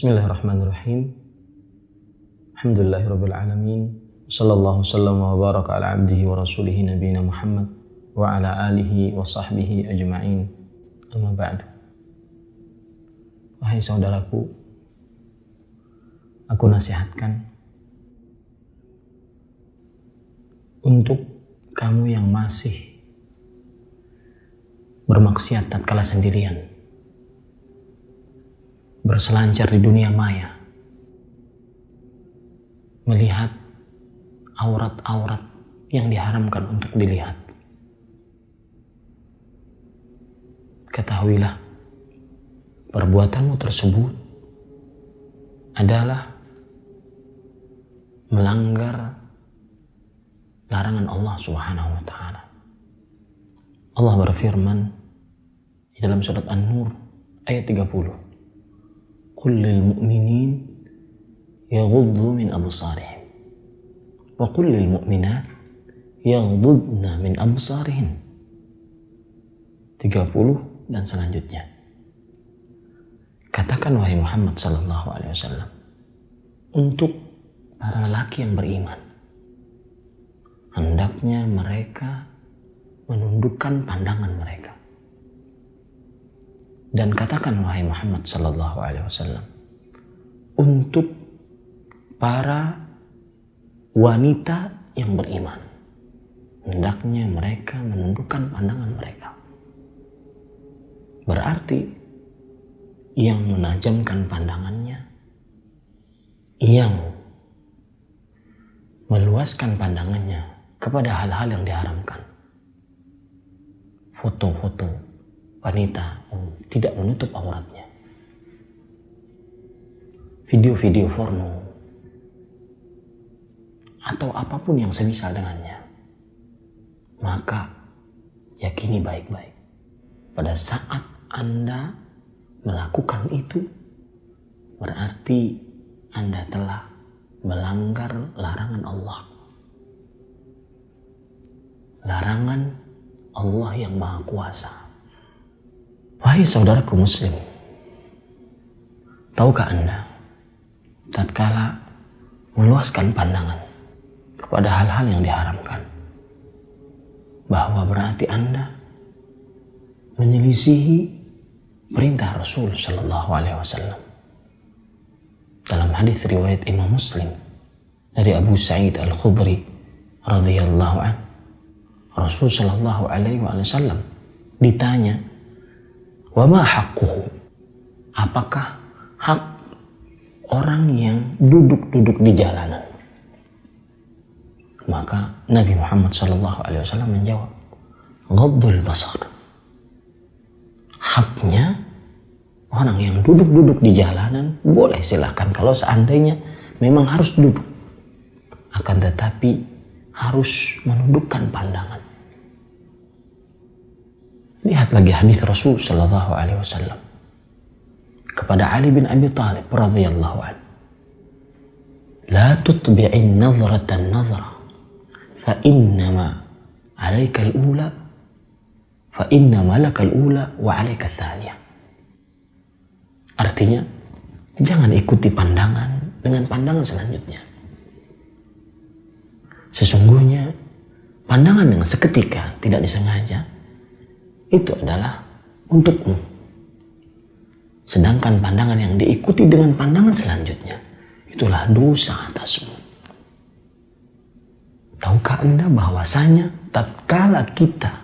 Bismillahirrahmanirrahim. Alhamdulillahirabbil alamin. Sallallahu wasallam wa baraka ala abdihi wa rasulihi nabiyina Muhammad wa ala alihi wa sahbihi ajma'in. Amma ba'du. Wahai saudaraku, aku nasihatkan untuk kamu yang masih bermaksiat tatkala sendirian, berselancar di dunia maya, melihat aurat-aurat yang diharamkan untuk dilihat. Ketahuilah, perbuatanmu tersebut adalah melanggar larangan Allah Subhanahu wa ta'ala. Allah berfirman di dalam surat An-Nur ayat 30. Qul lil mu'minin yaghuddu min absarihim wa qul lil mu'minat yaghuddna min absarihin. 30 dan selanjutnya. Katakan wahai Muhammad sallallahu alaihi wasallam untuk para lelaki yang beriman, hendaknya mereka menundukkan pandangan mereka. Dan katakan wahai Muhammad sallallahu alaihi wasallam untuk para wanita yang beriman, hendaknya mereka menundukkan pandangan mereka. Berarti yang menajamkan pandangannya, yang meluaskan pandangannya kepada hal-hal yang diharamkan, foto-foto wanita tidak menutup auratnya, video-video porno, atau apapun yang semisal dengannya, maka yakini baik-baik, pada saat Anda melakukan itu, berarti Anda telah melanggar larangan Allah. Larangan Allah yang Maha Kuasa. Wahai saudaraku muslim, tahukah Anda, tatkala meluaskan pandangan kepada hal-hal yang diharamkan, bahwa berarti Anda menyelisihi perintah Rasul sallallahu alaihi wasallam. Dalam hadis riwayat Imam Muslim dari Abu Sa'id Al-Khudri radhiyallahu anhu, Rasul sallallahu alaihi wasallam ditanya, "Wa ma haqquhu?" Apakah hak orang yang duduk-duduk di jalanan? Maka Nabi Muhammad sallallahu alaihi wasallam menjawab, "Ghaddul basar." Haknya orang yang duduk-duduk di jalanan boleh, silahkan kalau seandainya memang harus duduk, akan tetapi harus menundukkan pandangan. Lihat lagi hadis Rasul sallallahu alaihi wasallam kepada Ali bin Abi Thalib radhiyallahu anhu. La tutbi'in nazratan nazra fa innama 'alaika al-ula fa innama laka al-ula wa 'alaika ats-tsaniyah. Artinya, jangan ikuti pandangan dengan pandangan selanjutnya. Sesungguhnya pandangan yang seketika tidak disengaja itu adalah untukmu. Sedangkan pandangan yang diikuti dengan pandangan selanjutnya, itulah dosa atasmu. Tahukah Anda bahwasanya tatkala kita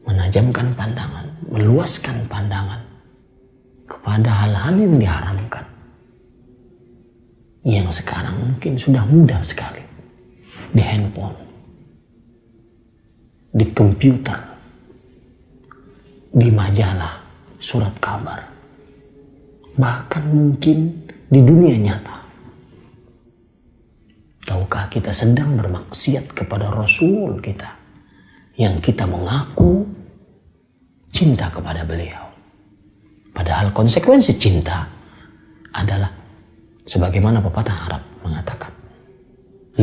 menajamkan pandangan, meluaskan pandangan kepada hal-hal yang diharamkan, yang sekarang mungkin sudah mudah sekali, di handphone, di komputer, di majalah, surat kabar, bahkan mungkin di dunia nyata. Tahukah kita sedang bermaksiat kepada Rasul kita yang kita mengaku cinta kepada beliau? Padahal konsekuensi cinta adalah sebagaimana pepatah Arab mengatakan,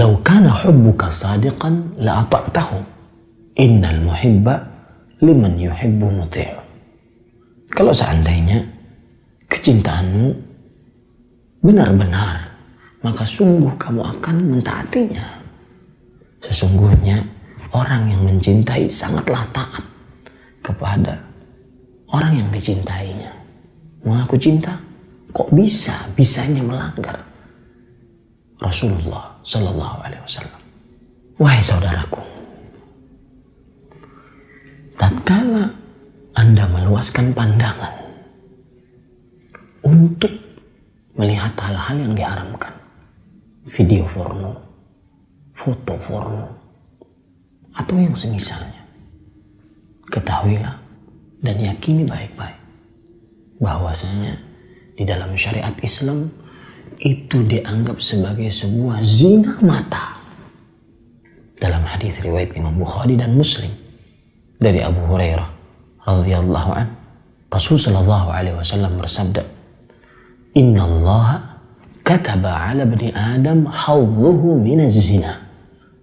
"Lau kana hubbuka sadiqan la ata'tahu, innal muhibba liman yuhibbu muti'u." Kalau seandainya kecintaanmu benar-benar, maka sungguh kamu akan mentaatinya. Sesungguhnya orang yang mencintai sangatlah taat kepada orang yang dicintainya. Mengaku cinta, kok bisanya melanggar Rasulullah Sallallahu Alaihi Wasallam. Wahai saudaraku, tatkala Anda meluaskan pandangan untuk melihat hal-hal yang diharamkan, video porno, foto porno, atau yang semisalnya, ketahuilah dan yakini baik-baik bahwasanya di dalam syariat Islam itu dianggap sebagai sebuah zina mata. Dalam hadis riwayat Imam Bukhari dan Muslim dari Abu Hurairah radhiyallahu an, Rasul sallallahu alaihi wasallam bersabda, "Inna Allah kataba 'ala bani Adam hawdhuhu minaz zina."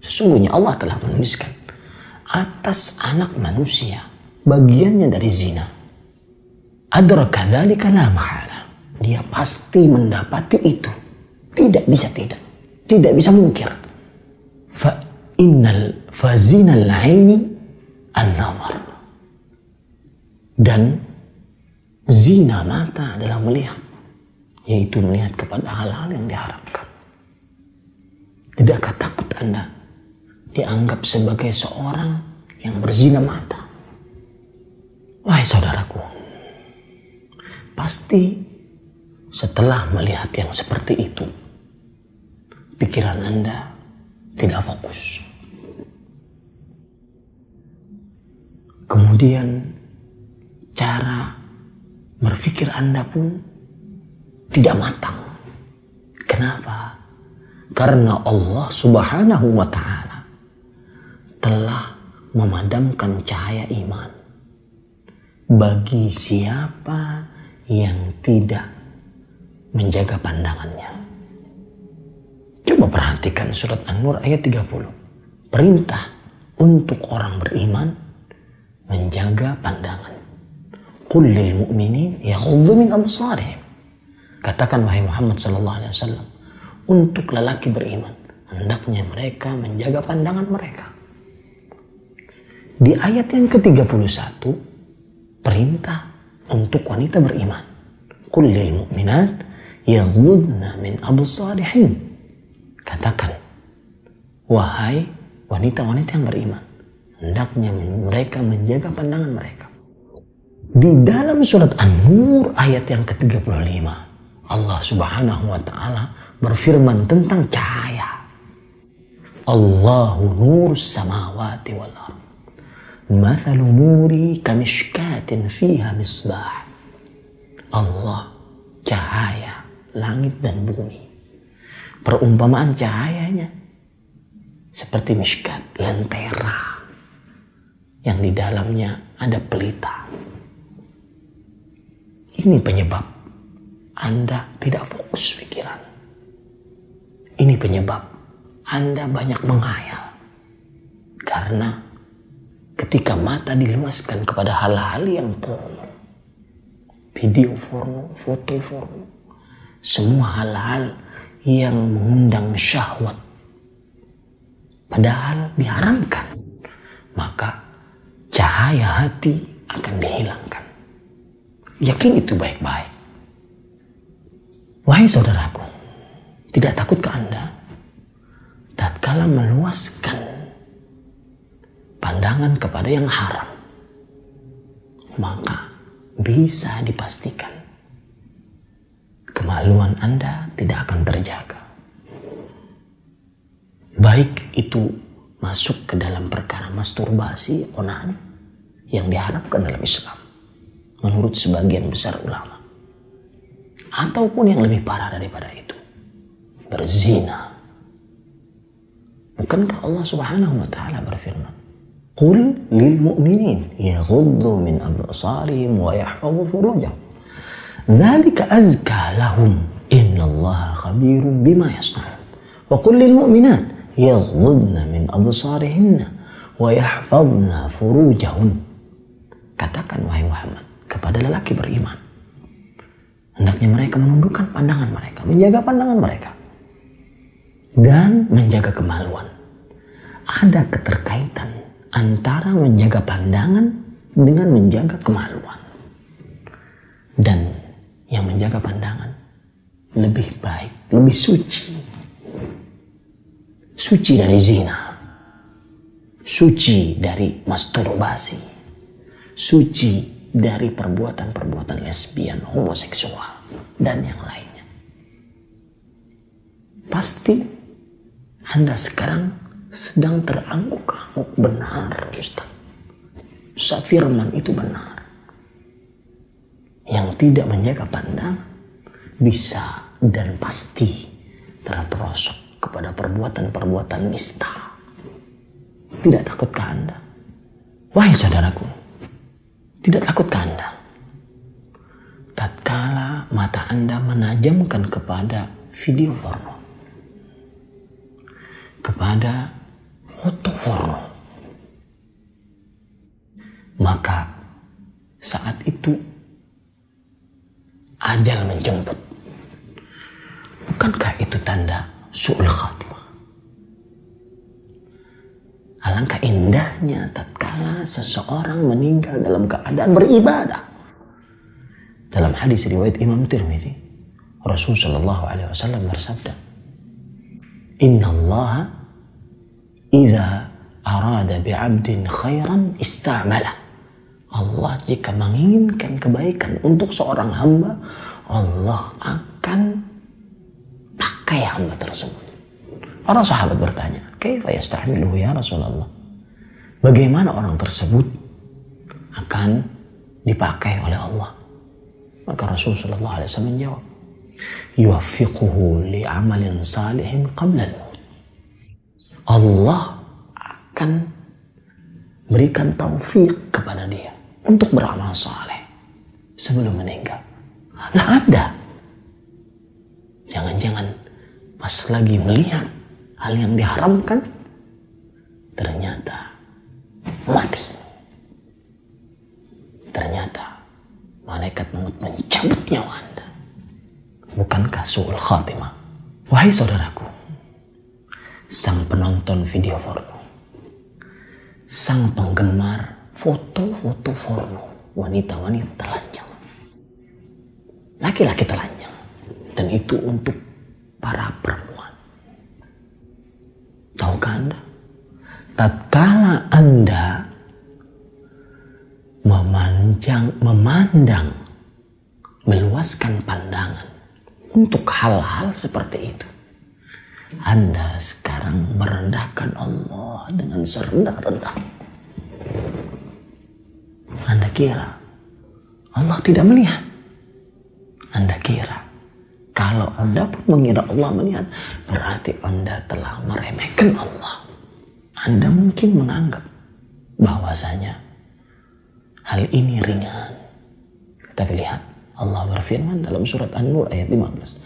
Sesungguhnya Allah telah menuliskan atas anak manusia bagiannya dari zina. Adraka dzalika la mahala. Dia pasti mendapati itu. Tidak bisa mungkir. Fazinal aini an-nazar. Dan zina mata adalah melihat, yaitu melihat kepada hal-hal yang diharamkan. Tidakkah takut Anda dianggap sebagai seorang yang berzina mata? Wahai saudaraku, pasti setelah melihat yang seperti itu, pikiran Anda tidak fokus. Kemudian cara berpikir Anda pun tidak matang. Kenapa? Karena Allah Subhanahu wa Ta'ala telah memadamkan cahaya iman bagi siapa yang tidak menjaga pandangannya. Coba perhatikan surat An-Nur ayat 30. Perintah untuk orang beriman menjaga pandangan. Qul lil mu'minin yaghuddu min absarihim. Katakan wahai Muhammad sallallahu alaihi wasallam, untuk lelaki beriman hendaknya mereka menjaga pandangan mereka. Di ayat yang ke-31 perintah untuk wanita beriman. Qul lil mu'minat yaghuddna min absarihin. Katakan, wahai wanita-wanita yang beriman, hendaknya mereka menjaga pandangan mereka. Di dalam surat An-Nur ayat yang ke-35, Allah Subhanahu wa Ta'ala berfirman tentang cahaya. Allahu nurus samawati wal ardh. Mathalu nuri kamishkatin fiha misbah. Allah cahaya langit dan bumi. Perumpamaan cahayanya seperti mishkat, lentera yang di dalamnya ada pelita. Ini penyebab Anda tidak fokus pikiran. Ini penyebab Anda banyak menghayal. Karena ketika mata diluaskan kepada hal-hal yang porno, video porno, foto porno, semua hal-hal yang mengundang syahwat, padahal diharamkan, maka cahaya hati akan dihilangkan. Yakin itu baik-baik. Wahai saudaraku, tidak takutkah Anda tatkala meluaskan pandangan kepada yang haram, maka bisa dipastikan kemaluan Anda tidak akan terjaga. Baik itu masuk ke dalam perkara masturbasi, onani yang diharapkan dalam Islam menurut sebagian besar ulama, ataupun yang lebih parah daripada itu, berzina. Bukankah Allah Subhanahu wa Ta'ala berfirman, Qul lil mu'minin yaghuddu min absarihim wa yahfazu furujahum dzalika azka lahum innallaha khabirun bima yasna'un wa qul lil mu'minat yaghuddna min absarihinna wa yahfazna furujahun. Katakan wahai Muhammad kepada lelaki beriman, Hendaknya mereka menundukkan pandangan mereka, menjaga pandangan mereka, dan menjaga kemaluan. Ada keterkaitan antara menjaga pandangan dengan menjaga kemaluan. Dan yang menjaga pandangan lebih baik, lebih suci. Suci dari zina, suci dari masturbasi, suci dari perbuatan-perbuatan lesbian, homoseksual, dan yang lainnya. Pasti Anda sekarang sedang terangguk-angguk, benar Ustaz. Firman itu benar. Yang tidak menjaga pandangan bisa dan pasti terperosok kepada perbuatan-perbuatan nista. Tidak takutkah Anda? Wahai saudaraku, tidak takutkah Anda? Tatkala mata Anda menajamkan kepada video porno, kepada foto porno, maka saat itu ajal menjemput. Bukankah itu tanda su'ul khatimah? Alangkah indahnya tatkala seseorang meninggal dalam keadaan beribadah. Dalam hadis riwayat Imam Tirmidzi, Rasulullah sallallahu alaihi wasallam bersabda, "Inna Allah idza arada bi'abdin khairan ista'mala." Allah jika menginginkan kebaikan untuk seorang hamba, Allah akan pakai hamba tersebut. Para sahabat bertanya, "Kaifa yasta'miluhu ya Rasulullah?" Bagaimana orang tersebut akan dipakai oleh Allah? Maka Rasulullah sallallahu alaihi wasallam menjawab, "Yuwaffiquhu li'amalin salihin qabla al-maut." Allah akan berikan taufik kepada dia untuk beramal saleh sebelum meninggal. Lah ada. Jangan-jangan pas lagi melihat hal yang diharamkan, ternyata mati. Ternyata malaikat maut mencabut nyawa Anda. Bukankah su'ul khatimah? Wahai saudaraku, sang penonton video porno, sang penggemar foto-foto porno, wanita-wanita telanjang, laki-laki telanjang, dan itu untuk para perempuan. Tahukah Anda? Tatkala Anda memandang, meluaskan pandangan untuk hal-hal seperti itu, Anda sekarang merendahkan Allah dengan serendah-rendahnya. Anda kira Allah tidak melihat? Anda kira kalau Anda pun mengira Allah melihat, berarti Anda telah meremehkan Allah. Anda mungkin menganggap bahwasanya hal ini ringan. Tapi lihat, Allah berfirman dalam surat An-Nur ayat 15.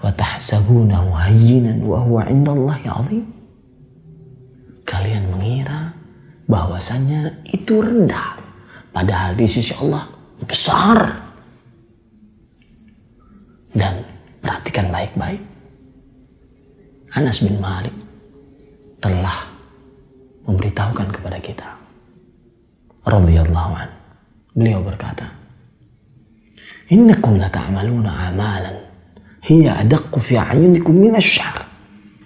"Wa tahsabunahu hayyinan wa huwa 'indallahi 'azim." Kalian mengira bahwasanya itu rendah, padahal di sisi Allah besar. Dan perhatikan baik-baik. Anas bin Malik telah memberitahukan kepada kita, radhiyallahu anhu. Beliau berkata, "Innakum lata'maluna amalan hiya adaqqu fi a'yunikum min asy-sya'r.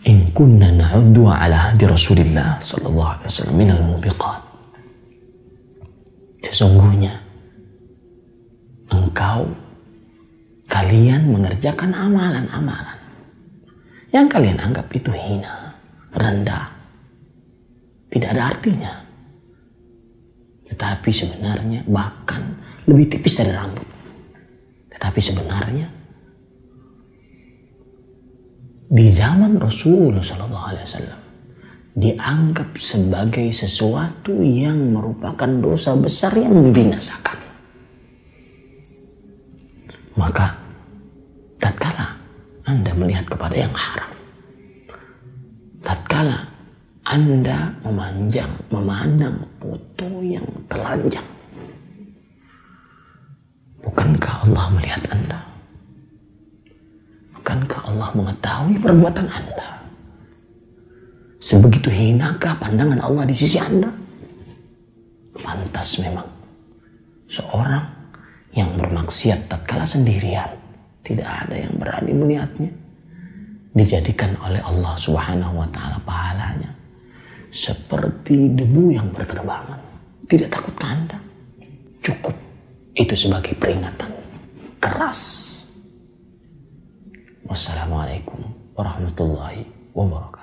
In kunna na'uddu 'ala hadi Rasulillah sallallahu alaihi wasallam min al-mubiqat." Sesungguhnya kalian mengerjakan amalan-amalan yang kalian anggap itu hina, rendah, tidak ada artinya. Tetapi sebenarnya bahkan lebih tipis dari rambut. Tetapi sebenarnya di zaman Rasulullah SAW dianggap sebagai sesuatu yang merupakan dosa besar yang membinasakan. Maka tatkala Anda melihat kepada yang haram, tatkala Anda memandang foto yang telanjang, bukankah Allah melihat Anda? Bukankah Allah mengetahui perbuatan Anda? Sebegitu hinakah pandangan Allah di sisi Anda? Pantas memang seorang yang bermaksiat tatkala sendirian, tidak ada yang berani melihatnya, dijadikan oleh Allah Subhanahu wa taala pahalanya seperti debu yang berterbangan. Tidak takut Anda? Cukup itu sebagai peringatan keras. Wassalamualaikum warahmatullahi wabarakatuh.